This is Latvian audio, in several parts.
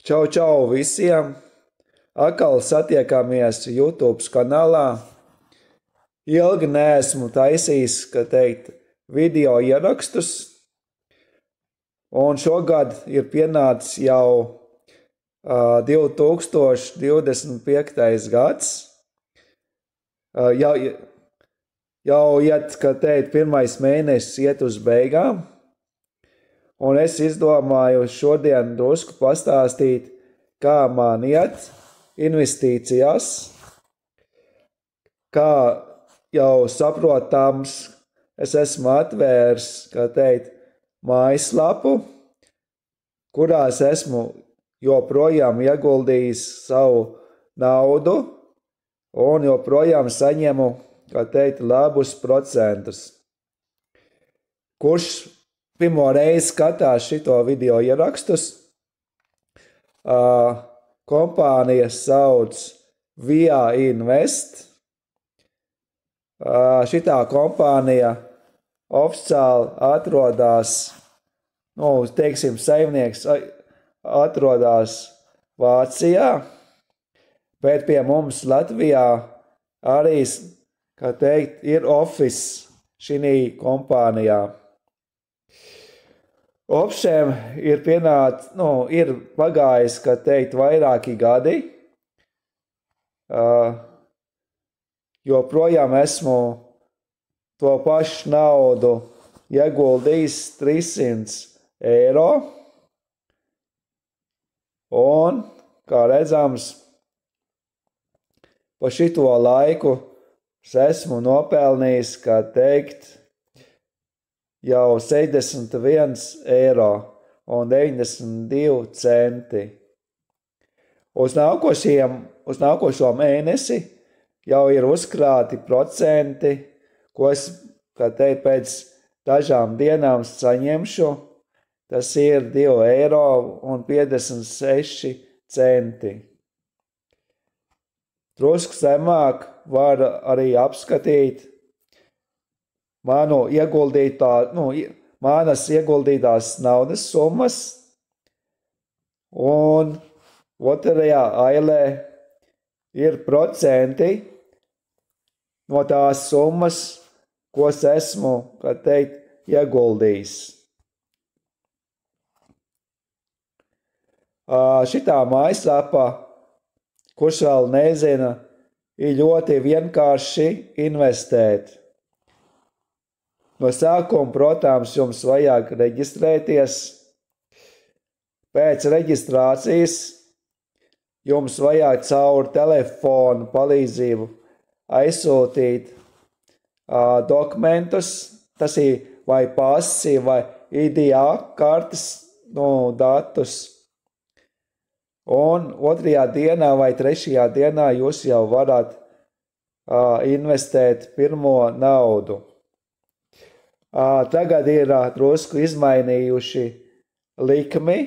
Čau, čau visiem! Atkal satiekamies YouTube kanālā. Ilgi neesmu taisījis, video ierakstus, un šogad ir pienācis jau 2025. gads. Jau iet, pirmais mēnesis iet uz beigām, un es izdomāju šodien drusku pastāstīt, kā man iet investīcijās. Kā jau saprotams, es esmu atvērs, mājaslapu, kurās esmu joprojām ieguldījis savu naudu un joprojām saņemu, labus procentus. Kurš pirmo reizi skatās šito video ierakstus, kompānija sauc VIA Invest. Šitā kompānija oficiāli atrodas, saimnieks atrodas Vācijā, bet pie mums Latvijā arī, ir office šī kompānijā. Opšiem ir ir pagājis, vairāki gadi. Joprojām esmu to pašu naudu ieguldījis 300 eiro. Un, kā redzams, pa šito laiku es esmu nopelnījis, jau 61 eiro un 92 centi. Uz nākošo mēnesi jau ir uzkrāti procenti, ko es, pēc dažām dienām saņemšu. Tas ir 2 eiro un 56 centi. Drusku zemāk var arī apskatīt manas ieguldītās naudas summas, un otrajā ailē ir procenti no tās summas, ko es esmu, ieguldījis. Šitā mājaslapā, kurš vēl nezina, ir ļoti vienkārši investēt. No sākuma, protams, jums vajag reģistrēties. Pēc reģistrācijas jums vajag caur telefonu palīdzību aizsūtīt dokumentus, tas ir vai pasi vai IDA kartes datus. Un 2. dienā vai 3. dienā jūs jau varat investēt pirmo naudu. Tagad ir drusku izmainījuši likmi.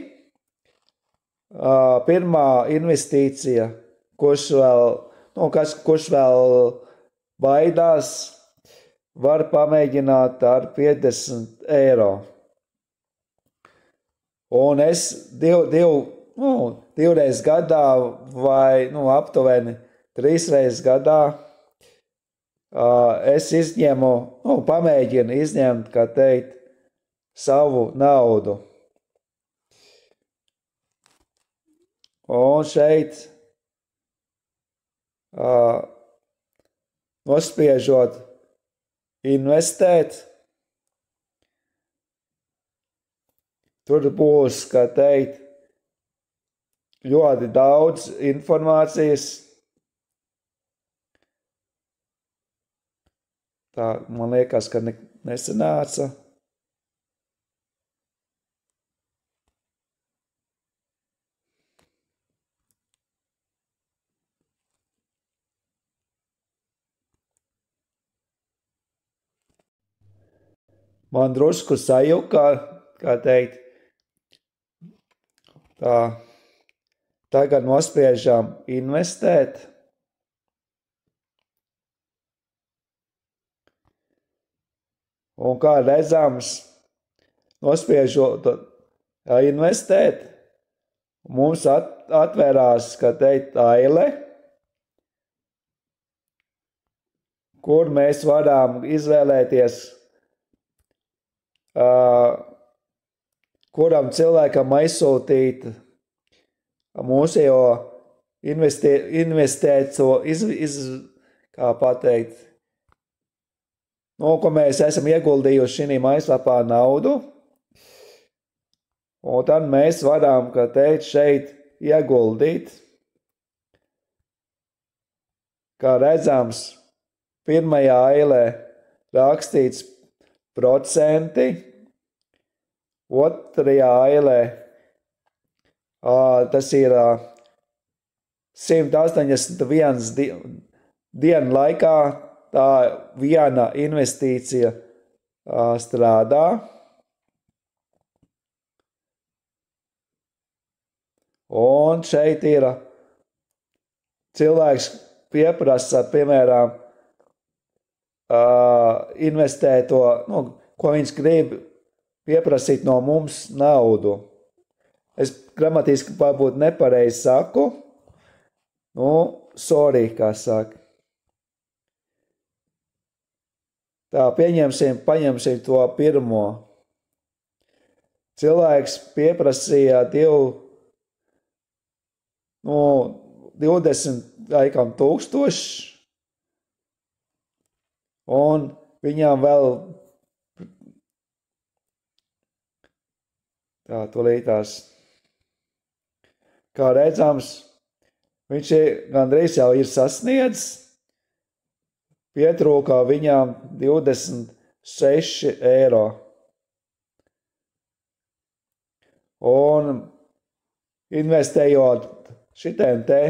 Pirmā investīcija, kurš vēl baidās, var pamēģināt ar 50 eiro. Un es divreiz gadā vai aptuveni 3 reizes gadā es pamēģinu izņemt, savu naudu. Un šeit nospiežot investēt, tur būs, ļoti daudz informācijas. Tā, man liekas, ka nesanāca. Man drusku sajuka, tā. Tagad nospiežam investēt. Un kā redzams, nospiežot investēt, Mums atvērās, kā teikt, aile, kur mēs varam izvēlēties, kuram cilvēkam aizsūtīt mūsējo investēto, kā pateikt, ko mēs esam ieguldījuši šī mājaslapā naudu. Un tad mēs varam, kā teikt, šeit ieguldīt. Kā redzams, pirmajā ailē rakstīts procenti, otrajā ailē tas ir 181 dienu laikā tā viena investīcija strādā. Un šeit ir cilvēks pieprasa, piemēram, investēto, ko viņš grib pieprasīt no mums naudu. Es gramatiski varbūt nepareizi saku. Sorry, kā saka. Tā, paņemsim to pirmo. Cilvēks pieprasīja 20 laikam tūkstoši, un viņam vēl tā tūlītās, kā redzams, viņš gandrīz jau ir sasniedzis, pietrūkā viņam 26 eiro. Un investējot šitiem te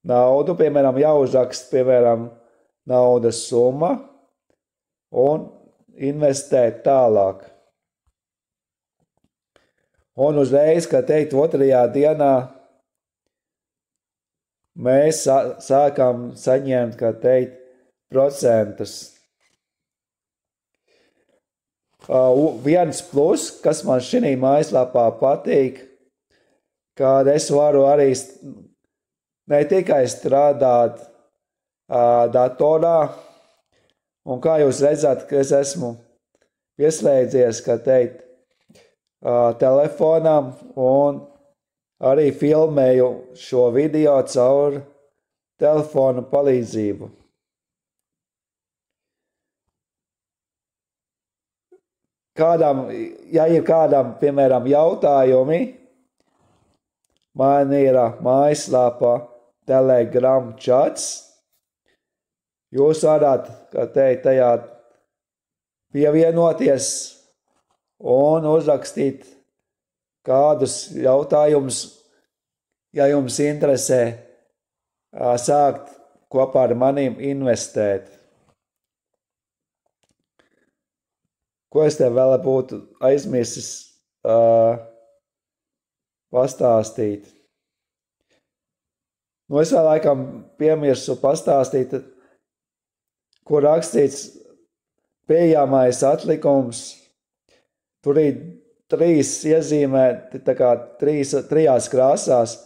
naudu, piemēram, jāuzrakst, piemēram, naudas summa un investēt tālāk. Un uzreiz, kā teikt, otrajā dienā mēs sākam saņemt, kā teikt, procentus. Viens plus, kas man šī mājaslapā patīk, kad es varu arī ne tikai strādāt datorā, un kā jūs redzat, ka es esmu pieslēdzies, kā teikt, telefonam, un arī filmēju šo video caur telefonu palīdzību. Ja ir kādam, piemēram, jautājumi, man ir mājaslapa Telegram chats. Jūs varat, kā teikt, tajā pievienoties un uzrakstīt kādus jautājumus, ja jums interesē sākt kopā ar maniem investēt. Ko es tev vēl būtu aizmirsis pastāstīt? Es vēl laikam piemirsu pastāstīt, kur rakstīts pieejamais atlikums. Tur ir 3 iezīmēti, tā kā 3 krāsās,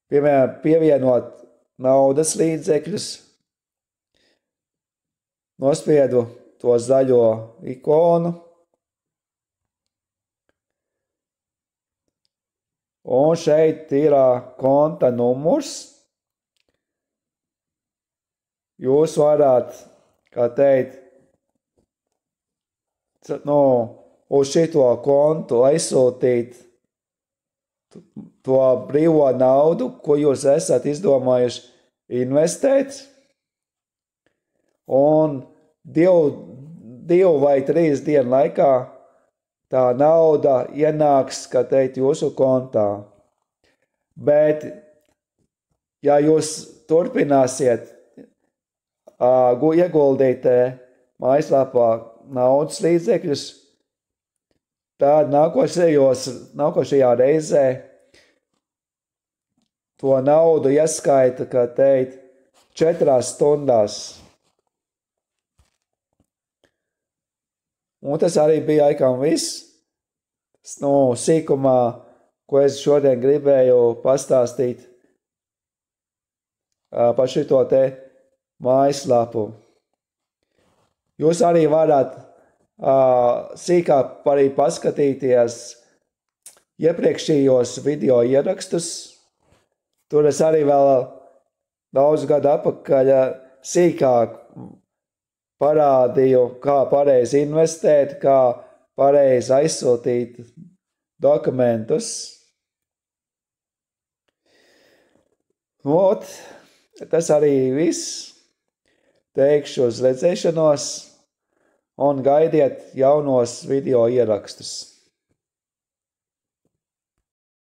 piemēram, pievienot naudas līdzekļus, nospiedu to zaļo ikonu, un šeit ir konta numurs. Jūs varat, kā teikt, uz šito kontu aizsūtīt to brīvo naudu, ko jūs esat izdomājuši investēt, un 2 vai 3 dienu laikā tā nauda ienāks, kā teikt, jūsu kontā. Bet, ja jūs turpināsiet ieguldīt mājaslapā naudas līdzekļus, tad nākošajā reizē to naudu ieskaita, kā teikt, 4 stundās. Un tas arī bija laikam viss. Sīkumā ko es šodien gribēju pastāstīt par šito te mājaslapu. Jūs arī varat sīkāk arī paskatīties iepriekšējos video ierakstus. Tur es arī vēl daudz gadu atpakaļ sīkāk parādīju, kā pareizi investēt, kā pareizi aizsūtīt dokumentus. Tas arī viss. Teikšu uz redzēšanos un gaidiet jaunos video ierakstus.